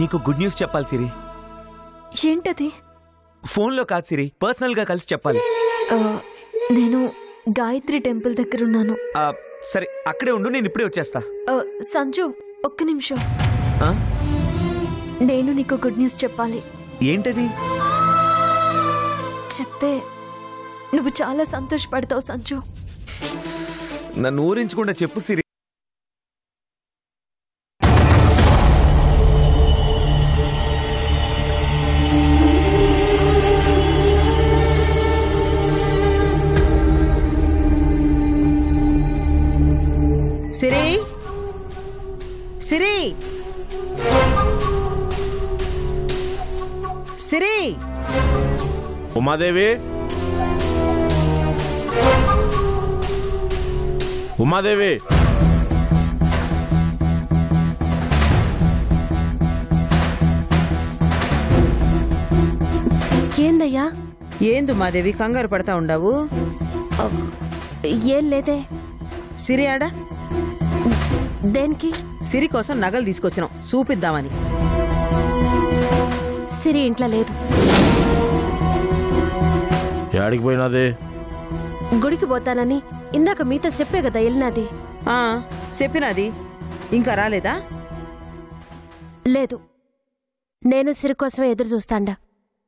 నీకు good news చెప్పాలి సిరి. ఏంటది? ఫోన్లో కాదు సిరి, పర్సనల్గా కలిసి చెప్పాలి. నేను గాయత్రి టెంపుల్ దగ్గర ఉన్నాను. సరే అక్కడే ఉండు, నేను ఇప్పుడే వచ్చేస్తా. సంజు ఒక్క నిమిషం. నేను నీకు గుడ్ న్యూస్ చెప్పాలి. ఏంటది? చెప్తే నువ్వు చాలా సంతోషపడతావు సంజు. నన్ను ఊరించకుండా చెప్పు సిరి. సిరి, సిరి, సిరి. ఉమాదేవి, ఉమాదేవి. ఏందయ్యా? ఏందు మాదేవి కంగారు పడతా ఉండవు? ఏం లేదే. సిరి ఆడా? దేనికి? సిరి కోసం నగలు తీసుకొచ్చినాం, చూపిద్దామని. సిరి ఇంట్లో లేదు. యాడికి పోయినాదే? గుడికి పోతానని ఇందాక మీతో చెప్పే కదా వెళ్ళినది. చెప్పినది, ఇంకా రాలేదా? లేదు, నేను సిరి కోసమే ఎదురు చూస్తాండా.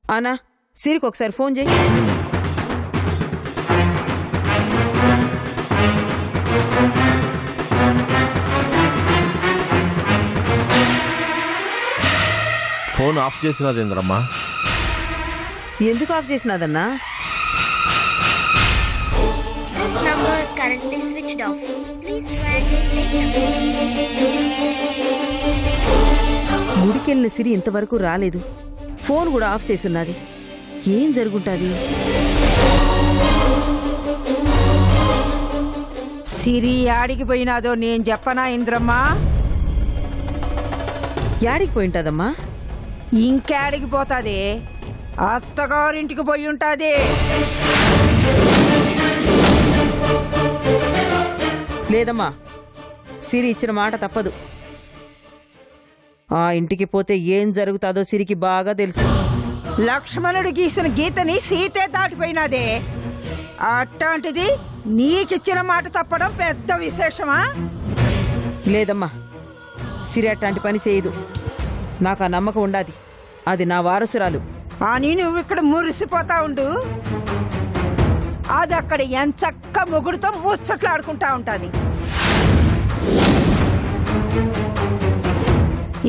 అనా సిరికి ఒకసారి ఫోన్ చేయి. ఫోన్ ఆఫ్ చేసినదేంద్రమ్మా? ఎందుకు ఆఫ్ చేసినదన్నా? గుడికెళ్ళిన సిరి ఇంతవరకు రాలేదు, ఫోన్ కూడా ఆఫ్ చేసున్నది. ఏం జరుగుంటుంది? సిరి యాడికి పోయినాదో నేను చెప్పనా ఇంద్రమ్మా? యాడికి పోయింటదమ్మా? ఇంకేడికి పోతాది? అత్తగారింటికి పోయి ఉంటాది. లేదమ్మా, సిరి ఇచ్చిన మాట తప్పదు. ఆ ఇంటికి పోతే ఏం జరుగుతాదో సిరికి బాగా తెలుసు. లక్ష్మణుడు గీసిన గీతని సీతే దాటిపోయినాదే. అట్లాంటిది నీకిచ్చిన మాట తప్పడం పెద్ద విశేషమా? లేదమ్మా, సిరి అట్లాంటి పని చేయదు. నాకు ఆ నమ్మకం ఉండాది. అది నా వారసురాలు అని నువ్వు ఇక్కడ మురిసిపోతా ఉండు. అది అక్కడ ఎంచక్క మొగుడుతో ముచ్చట్లాడుకుంటా ఉంటాది.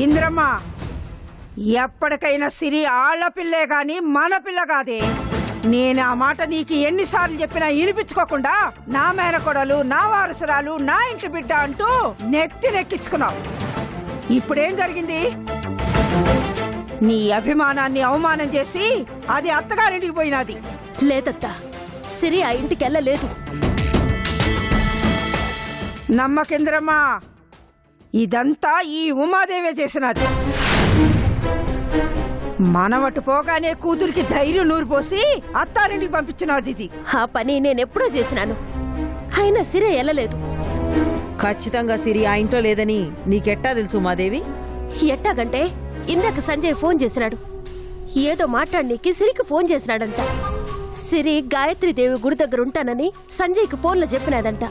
ఇంద్రమ్మ, ఎప్పటికైనా సిరి ఆళ్లపిల్లే గాని మన పిల్ల కాదే. నేను ఆ మాట నీకు ఎన్నిసార్లు చెప్పినా వినిపించుకోకుండా నా మేనకోడలు, నా వారసురాలు, నా ఇంటి బిడ్డ అంటూ నెత్తి నెక్కించుకున్నావు. ఇప్పుడేం జరిగింది? నీ అభిమానాన్ని అవమానం చేసి అది అత్తగారింటికి పోయినది. లేదత్తా, సిరి ఆ ఇంటికి వెళ్ళలేదు. నమ్మకేంద్రమ్మా, ఇదంతా ఈ ఉమాదేవే చేసినది. మనవట్టు పోగానే కూతురికి ధైర్యం నూరిపోసి అత్తారింటికి పంపించినది. ఇది ఆ పని నేనెప్పుడో చేసినాను, అయినా సిరి వెళ్ళలేదు. ఖచ్చితంగా సిరి ఆ ఇంట్లో లేదని నీకెట్టా తెలుసు ఉమాదేవి? ఎట్టాగంటే ఇందాక సంజయ్ ఫోన్ చేసినాడు. ఏదో మాట్లాడనీకి సిరికి ఫోన్ చేసినాడంట. సిరి గాయత్రీదేవి గుడి దగ్గర ఉంటానని సంజయ్కి ఫోన్లో చెప్పినాదంట.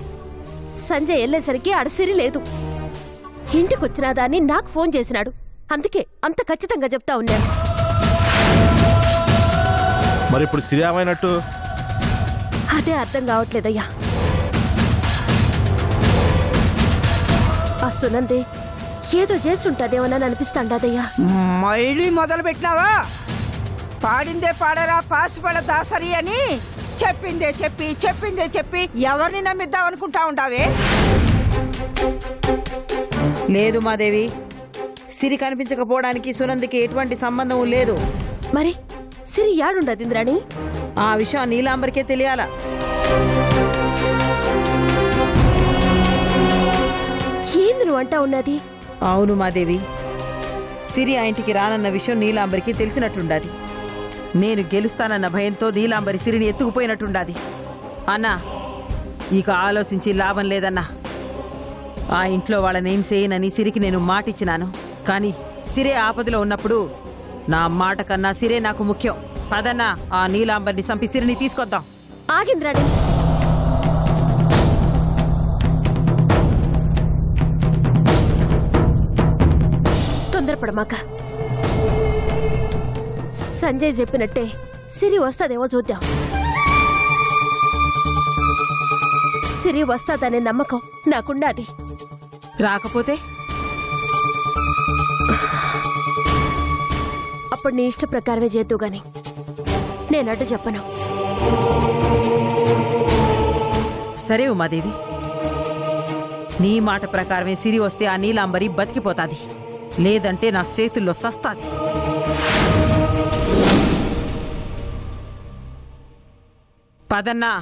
సంజయ్ వెళ్ళేసరికి ఆడ సిరి లేదు. ఇంటికొచ్చినాదా అని నాకు ఫోన్ చేసినాడు. అందుకే అంత ఖచ్చితంగా చెప్తా ఉన్నాను. మరి ఇప్పుడు సిరి ఏమైనట్టు? అదే అర్థం కావట్లేదయ్యా. ఆ సునందే ఏదో చేస్తుంటదేమోనని అనిపిస్తాండదయ్యా. మళ్ళీ మొదలు పెట్టినావా? పాడిందే పాడరా పాసిపడ దాసరి అని చెప్పిందే చెప్పి చెప్పిందే చెప్పి ఎవరిని నమ్మిద్దాం అనుకుంటా ఉండావే? లేదు మాదేవి, సిరి కనిపించకపోవడానికి సునందికి ఎటువంటి సంబంధం లేదు. మరి సిరి యాడుండదు ఇంద్రాణి? ఆ విషయం నీలాంబరికే తెలియాలా? ఏంది నువ్వు అంటా ఉన్నది? అవును మాదేవి, సిరి ఆ ఇంటికి రానన్న విషయం నీలాంబరికి తెలిసినట్టుండాది. నేను గెలుస్తానన్న భయంతో నీలాంబరి సిరిని ఎత్తుకుపోయినట్టుండాది. అన్నా, ఇక ఆలోచించి లాభం లేదన్నా. ఆ ఇంట్లో వాళ్ళనేం చేయనని సిరికి నేను మాటిచ్చినాను. కానీ సిరే ఆపదలో ఉన్నప్పుడు నా మాట కన్నా సిరే నాకు ముఖ్యం. పదన్నా, ఆ నీలాంబర్ని చంపి సిరిని తీసుకొద్దాం. ఆగింద్రాణి, తొందరపడమాక. సంజయ్ చెప్పినట్టే సిరి వస్తాదేమో చూద్దాం. సిరి వస్తాదనే నమ్మకం నాకున్నది. రాకపోతే అప్పుడు నీ ఇష్ట ప్రకారమే చేద్దు గాని నేనట్టు చెప్పను. సరే ఉమాదేవి, నీ మాట ప్రకారమే సిరి వస్తే ఆ నీలాంబరి బతికిపోతాది, లేదంటే నా చేతుల్లో సస్తాది. పదన్నా.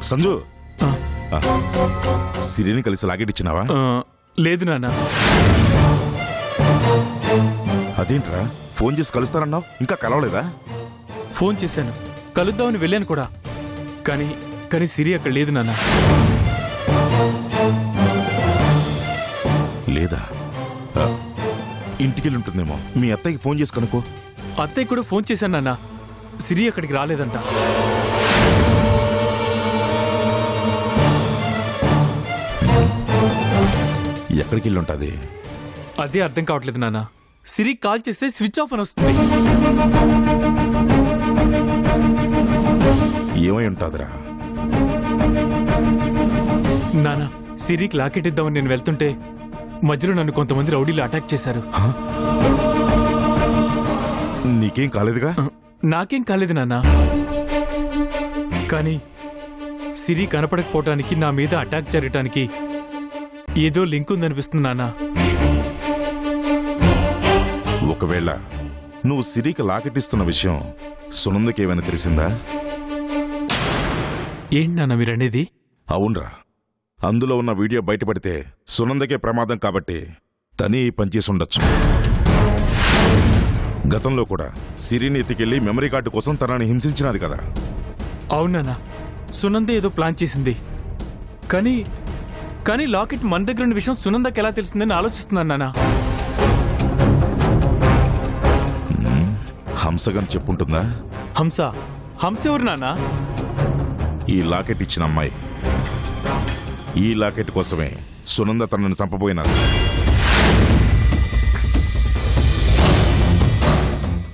సంజు, సిరిని కలిసి లాగెట్టిచ్చినావా? లేదు నాన్న. అదేంట్రా, ఫోన్ చేసి కలుస్తానన్నావు, ఇంకా కలవలేదా? ఫోన్ చేశాను, కలుద్దామని వెళ్ళాను కూడా. కానీ కానీ సిరి అక్కడ లేదు నాన్న. లేదా? ఇంటికెళ్ళి ఉంటుందేమో. మీ అత్తయ్యకి ఫోన్ చేసి కనుకో. అత్తయ్య కూడా ఫోన్ చేశాను నాన్న, సిరి అక్కడికి రాలేదంట. ఎక్కడికి వెళ్ళి ఉంటుంది? అదే అర్థం కావట్లేదు నాన్న. సిరి కాల్ చేస్తే స్విచ్ ఆఫ్ అని వస్తుంది. ఏమై ఉంటుందిరా? నాన్న, సిరికి లాకెట్ ఇద్దామని నేను వెళ్తుంటే మధ్యలో నన్ను కొంతమంది రౌడీలు అటాక్ చేశారు. నీకేం కాలేదుగా? నాకేం కాలేదు నాన్న. కానీ సిరి కనపడకపోవటానికి, నా మీద అటాక్ జరగటానికి ఏదో లింక్ ఉందనిపిస్తుంది నాన్న. ఒకవేళ నువ్వు సిరికి లాకెట్టిస్తున్న విషయం సునందకేమైనా తెలిసిందా? ఏంటి నాన్న మీరనేది? అవునరా, అందులో ఉన్న వీడియో బయటపడితే సునందకే ప్రమాదం కాబట్టి తనే ఈ పనిచేసి ఉండొచ్చు. గతంలో కూడా సిరిని ఎత్తికెళ్లి మెమరీ కార్డు కోసం తనని హింసించినది కదా. అవునా? సునంద ఏదో ప్లాన్ చేసింది. కానీ కానీ లాకెట్ మన దగ్గర ఉన్న విషయం సునందకి ఎలా తెలిసిందని ఆలోచిస్తున్నాను నాన్న. హంసగని చెప్పుంటుందా? హంస? హంస ఎవరు నాన్న? ఈ లాకెట్ ఇచ్చిన అమ్మాయి. ఈ లాకెట్ కోసమే సునంద తనని చంపబోయినది.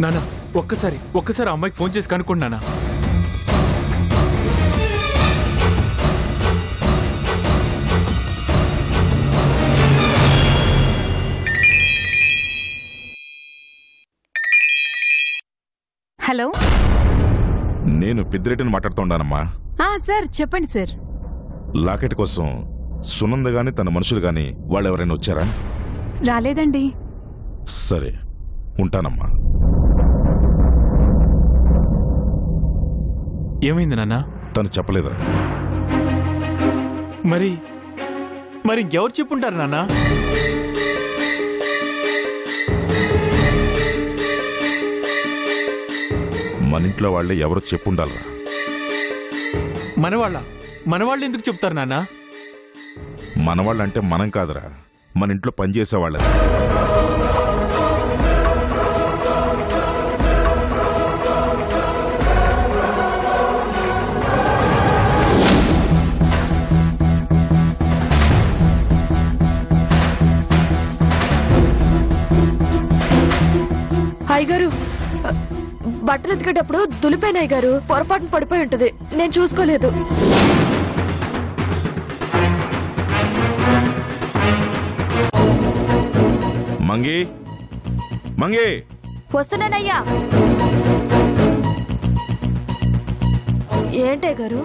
నాన్న, ఒక్కసారి అమ్మాయికి ఫోన్ చేసి కనుక్కోండి నాన్న. హలో, నేను పెద్దిరెడ్డిని మాట్లాడుతుండానమ్మా. సార్ చెప్పండి సార్. లాకెట్ కోసం సునంద గాని తన మనుషులు గాని వాళ్ళెవరైనా వచ్చారా? రాలేదండి. సరే, ఉంటానమ్మా. ఏమైంది నాన్న? తను చెప్పలేదురా. మరి ఇంకెవరు చెప్పుంటారు నాన్న? మన ఇంట్లో వాళ్ళే ఎవరో చెప్పుండాలరా. మనవాళ్ళు ఎందుకు చెప్తారు నాన్న? మనవాళ్ళంటే మనం కాదురా, మన ఇంట్లో పనిచేసేవాళ్ళే. అయ్యగారు బట్టలు ఎత్తుకేటప్పుడు దులిపోయిన అయ్యగారు పొరపాటున పడిపోయి ఉంటది, నేను చూసుకోలేదు. మంగి మంగి వస్తున్నానయ్యా. ఏంటే గారు?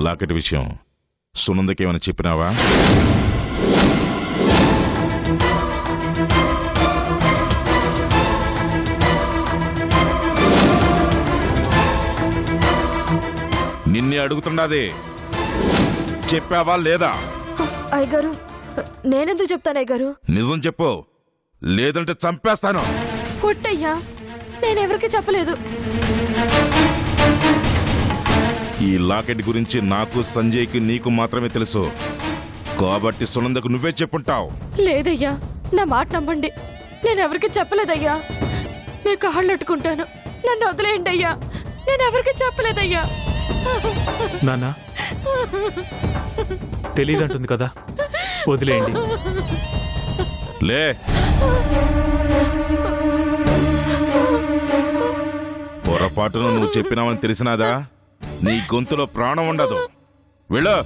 లాకెట్ విషయం సునందకేమైనా చెప్పినావా? నిన్నే అడుగుతున్నది, చెప్పావా లేదా? అయ్యగారు నేనెందుకు చెప్తాను అయ్యగారు? నిజం చెప్పు, లేదంటే చంపేస్తాను. పుట్టయ్యా, నేనెవరికి చెప్పలేదు. ఈ లాకెట్ గురించి నాకు, సంజయ్కి, నీకు మాత్రమే తెలుసు కాబట్టి సునందకు నువ్వే చెప్పుంటావు. లేదయ్యా, నా మాట నమ్మండి, నేనెవరికి చెప్పలేదయ్యా. మీ కాళ్ళు అట్టుకుంటాను, నన్ను వదిలేయండి అయ్యా, నేనెవరికి చెప్పలేదయ్యా. నాన్న తెలీదంటుంది కదా, వదిలేయండి. లే, పొరపాటును నువ్వు చెప్పినావని తెలిసినాదా నీ గొంతులో ప్రాణం ఉండదు. వెళ్ళు.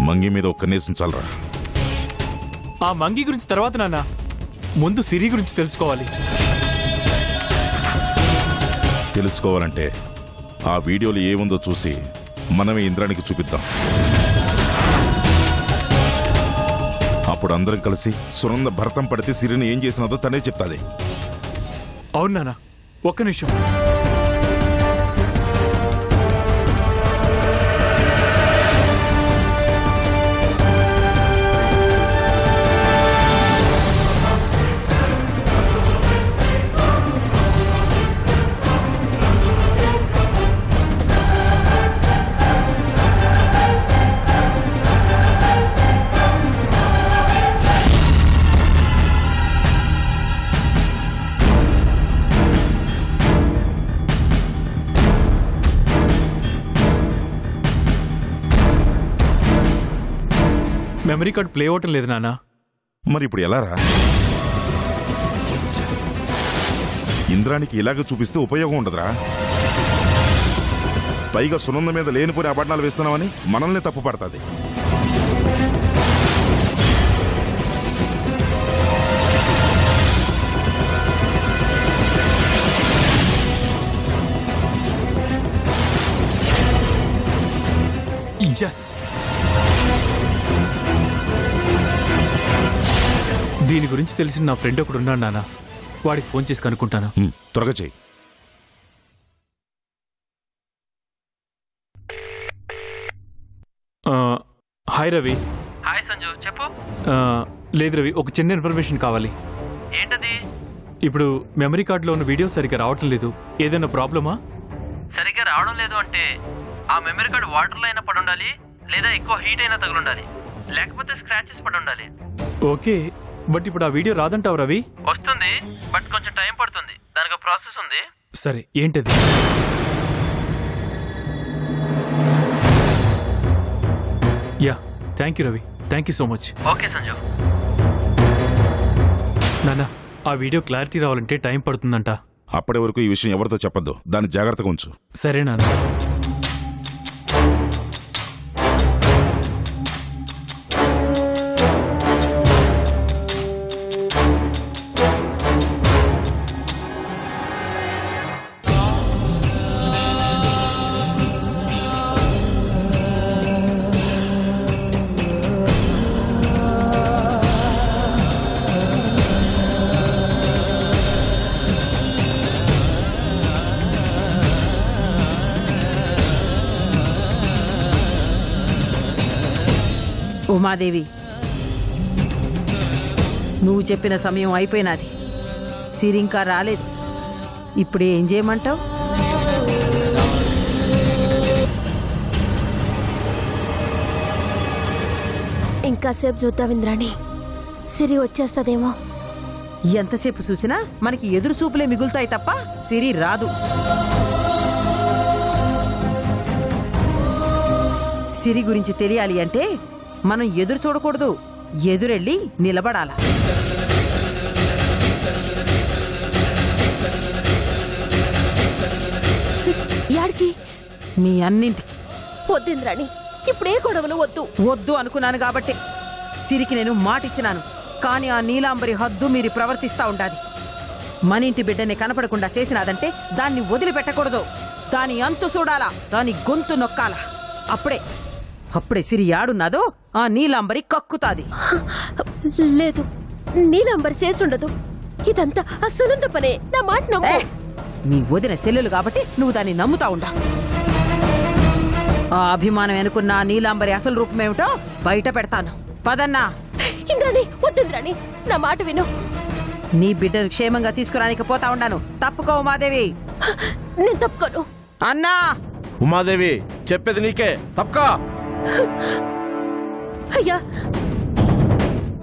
మంగి మీద ఒక్క నేసం చాలరా. ఆ మంగి గురించి తర్వాత నాన్న, ముందు సిరి గురించి తెలుసుకోవాలి. తెలుసుకోవాలంటే ఆ వీడియోలో ఏముందో చూసి మనమే ఇంద్రానికి చూపిద్దాం. అప్పుడు అందరం కలిసి సునంద భరతం పడితే సిరిని ఏం చేసినదో తనే చెప్తాది. అవును నాన్న, ఒక్క నిమిషం. మెమరీ కార్డ్ ప్లే అవటం లేదు నాన్న. మరి ఇప్పుడు ఎలా రా? ఇంద్రానికి ఇలాగ చూపిస్తే ఉపయోగం ఉండదురా. పైగా సునంద మీద లేనిపోని అబద్ధాలు వేస్తున్నామని మనల్ని తప్పు పడుతుంది. Yes. దీని గురించి తెలిసిన నా ఫ్రెండ్ ఒకడు ఉన్నాడు నాన్న, వాడికి ఫోన్ చేసి కనుక్కుంటాను. త్వరగా చెయ్యి. హాయ్ రవి. హాయ్ సంజు, చెప్పు. లేదు రవి, ఒక చిన్న ఇన్ఫర్మేషన్ కావాలి. ఏంటది? ఇప్పుడు మెమరీ కార్డులో ఉన్న వీడియో సరిగ్గా రావటం లేదు, ఏదైనా ప్రాబ్లమా? సరిగ్గా రావడం లేదు అంటే ఆ మెమరీ కార్డు వాటర్లో అయినా పడి ఉండాలి, లేదా ఎక్కువ హీట్ అయినా తగులు ఉండాలి, లేకపోతే స్క్రాచెస్ పడి ఉండాలి. ఓకే, బట్ ఇప్పుడు ఆ వీడియో రాదంటావు రవి? వస్తుంది, బట్ కొంచెం టైం పడుతుంది, దానికి ప్రాసెస్ ఉంది. సరే, ఏంటది? Yeah, thank you Ravi, thank you so much. Okay Sanju. నాన్న, ఆ వీడియో క్లారిటీ రావాలంటే టైం పడుతుందంట. అప్పటి వరకు ఈ విషయం ఎవరితో చెప్పొద్దు, దాన్ని జాగ్రత్తగా ఉంచు. సరే నాన్న. ఉమాదేవి, నువ్వు చెప్పిన సమయం అయిపోయినది. సిరి ఇంకా రాలేదు, ఇప్పుడు ఏం చేయమంటావు? ఇంకాసేపు చూద్దాం ఇంద్రాణి, సిరి వచ్చేస్తదేమో. ఎంతసేపు చూసినా మనకి ఎదురు చూపులే మిగులుతాయి తప్ప సిరి రాదు. సిరి గురించి తెలియాలి అంటే మనం ఎదురు చూడకూడదు, ఎదురెళ్ళి నిలబడాల. యాడికి? మీ అన్నింటికి. వద్దింద్రాణి, ఇప్పుడే గొడవలు వద్దు. వద్దు అనుకున్నాను కాబట్టి సిరికి నేను మాటిచ్చినాను. కానీ ఆ నీలాంబరి హద్దు మీరు ప్రవర్తిస్తా ఉండాలి. మన ఇంటి బిడ్డని కనపడకుండా చేసినాదంటే దాన్ని వదిలిపెట్టకూడదు. దాని అంతు చూడాలా, దాని గొంతు నొక్కాలా. అప్పుడే సిరి యాడున్నదో ఆ నీలాంబరి కక్కుతాది. లేదు, నీలాంబరి చేసుండదు. ఇదంతా ఆ సునంద పనే. నా మాట నమ్ము. నీ వదిన సెల్లులు కాబట్టి నువ్వు దాన్ని నమ్ముతా ఉండా. ఆ అభిమానం అనుకున్న నీలాంబరి అసలు రూపమేమిటో బయట పెడతాను. పదన్నా. ఇంద్రాణి, వద్దింద్రాణి, నా మాట విను. నీ బిడ్డను క్షేమంగా తీసుకురానికి పోతా ఉండాను. తప్పుకో ఉమాదేవి. నేను తప్పుకోను. అన్నా. ఉమాదేవి, చెప్పేది నీకే. తప్పుకో. అయ్యా,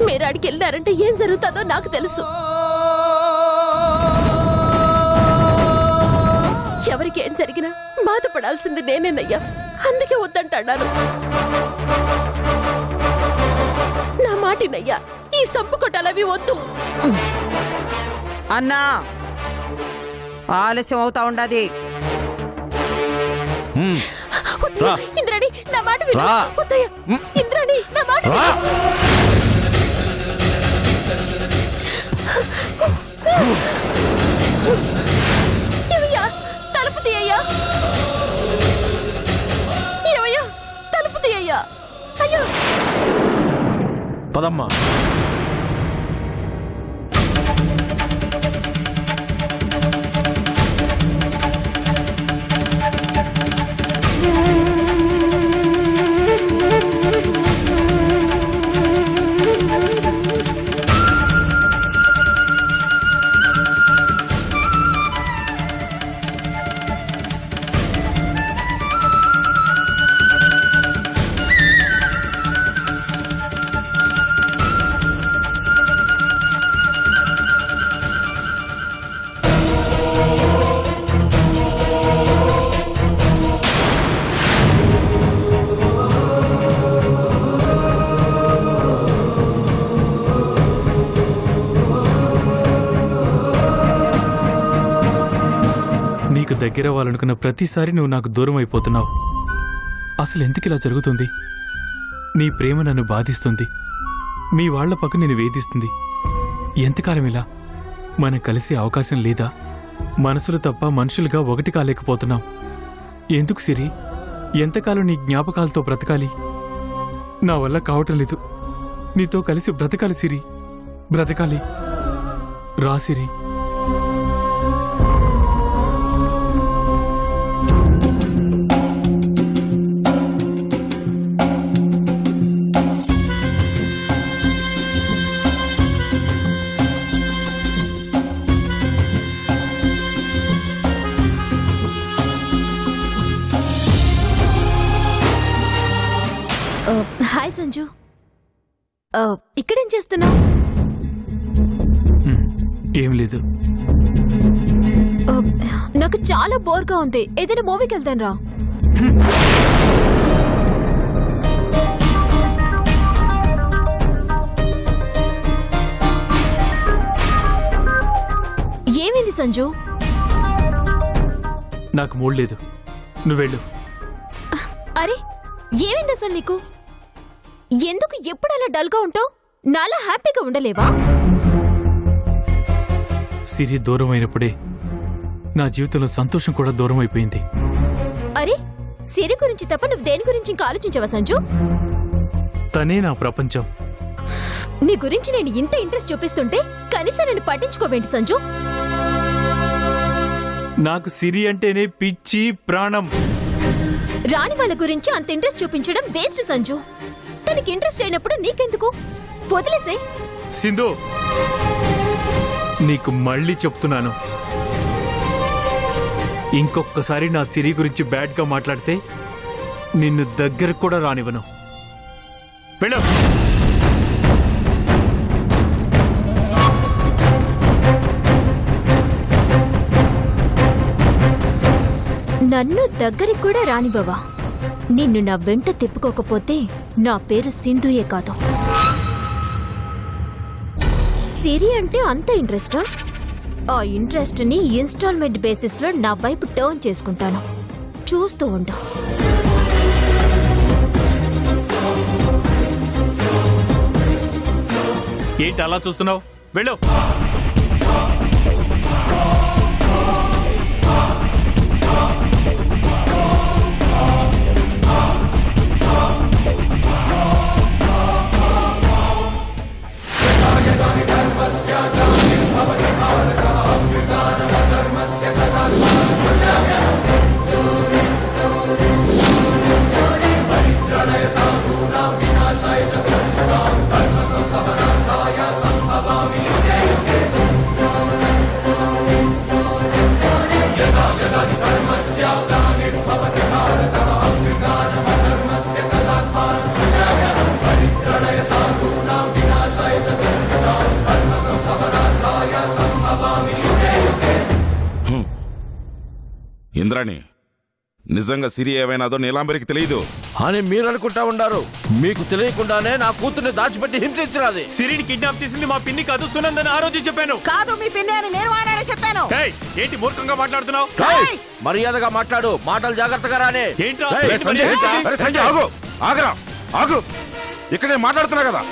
మీరు ఆడికి వెళ్ళారంటే ఏం జరుగుతుందో నాకు తెలుసు. ఎవరికి ఏం జరిగినా బాధపడాల్సింది నేనేనయ్యా. అందుకే వద్దంటాను. నా మాటినయ్యా, ఈ సంపు కొట్టాలవి వద్దు. అన్నా, ఆలస్యం అవుతా ఉండాది. ఇంద్రాణి, నా మాట విను. వద్దయ్యా, ఇంద్రాణి, నా మాట విను. ఏమయ్యా, తలుపు తీయ్యా. ఏమయ్యా, తలుపు తీయ్యా. అయ్యో, పదమ్మా. నీకు దగ్గర అవ్వాలనుకున్న ప్రతిసారి నువ్వు నాకు దూరం అయిపోతున్నావు. అసలు ఎందుకు ఇలా జరుగుతుంది? నీ ప్రేమ నన్ను బాధిస్తుంది. మీ వాళ్ల పక్క నేను వేధిస్తుంది. ఎంతకాలం ఇలా? మనం కలిసే అవకాశం లేదా? మనసులు తప్ప మనుషులుగా ఒకటి కాలేకపోతున్నాం. ఎందుకు సిరి? ఎంతకాలం నీ జ్ఞాపకాలతో బ్రతకాలి? నా వల్ల కావటం లేదు. నీతో కలిసి బ్రతకాలి సిరి, బ్రతకాలి. రా సిరి. హాయ్ సంజు, ఇక్కడేం చేస్తున్నావు? ఏం లేదు, నాకు చాలా బోర్గా ఉంది. ఏదైనా మూవీకి వెళ్తాను రా. ఏమైంది సంజు? నాకు మూడ్ లేదు, నువ్వెళ్ళు. అరే, ఏమైంది అసలు నీకు? ఎందుకు ఎప్పుడు అలా డల్గా ఉంటావు? నాలా హ్యాపీగా ఉండలేవా? సిరి దూరం అయినప్పుడే నా జీవితంలో సంతోషం కూడా దూరం అయిపోయింది. అరే, సిరి గురించి తప్ప నువ్వు దేని గురించి ఇంకా ఆలోచించవా సంజు? తనే నా ప్రపంచం. నీ గురించి నేను ఇంత ఇంట్రెస్ట్ చూపిస్తుంటే కనీసం నన్ను పట్టించుకోవేంటి సంజు? నాకు సిరి అంటేనే పిచ్చి ప్రాణం. రాని వాళ్ళ గురించి అంత ఇంట్రెస్ట్ చూపించడం వేస్ట్ సంజు. తనకి ఇంట్రెస్ట్ అయినప్పుడు నీకెందుకు? వదిలేసే. సింధు, నీకు మళ్ళీ చెప్తున్నాను, ఇంకొకసారి నా సిరి గురించి బ్యాడ్గా మాట్లాడితే నిన్ను దగ్గర కూడా రానివ్వను. వెళ్ళు. నన్ను దగ్గరికి కూడా రానివ్వవా? నిన్ను నా వెంట తిప్పుకోకపోతే నా పేరు సింధుయే కాదు. సిరి అంటే అంత ఇంట్రెస్టా? ఆ ఇంట్రెస్ట్ ని ఇన్స్టాల్మెంట్ బేసిస్ లో నా వైపు టర్న్ చేసుకుంటాను. చూస్తూ ఉండు. ఏంటి అలా చూస్తున్నావు? వెళ్ళు. ఇంద్రాణి, నిజంగా సిరి ఏమైనాదో నీలాంబరికి తెలియదు అని మీరు అనుకుంటా ఉండారు. మీకు తెలియకుండానే నా కూతుర్ని దాచిపెట్టి హింసించినది. సిరిని కిడ్నాప్ చేసింది మా పిన్ని కాదు, సునందని ఆ రోజు చెప్పాను. కాదు మీ పిన్ని అని నేను ఆనాడే చెప్పాను. ఏంటి మూర్ఖంగా మాట్లాడుతున్నావు? మర్యాదగా మాట్లాడు, మాటలు జాగ్రత్తగా రానే. ఏంట్రా? సంజయ్, ఆగు, ఆగరా, ఆగు. ఇక్కడే మాట్లాడుతున్నా కదా.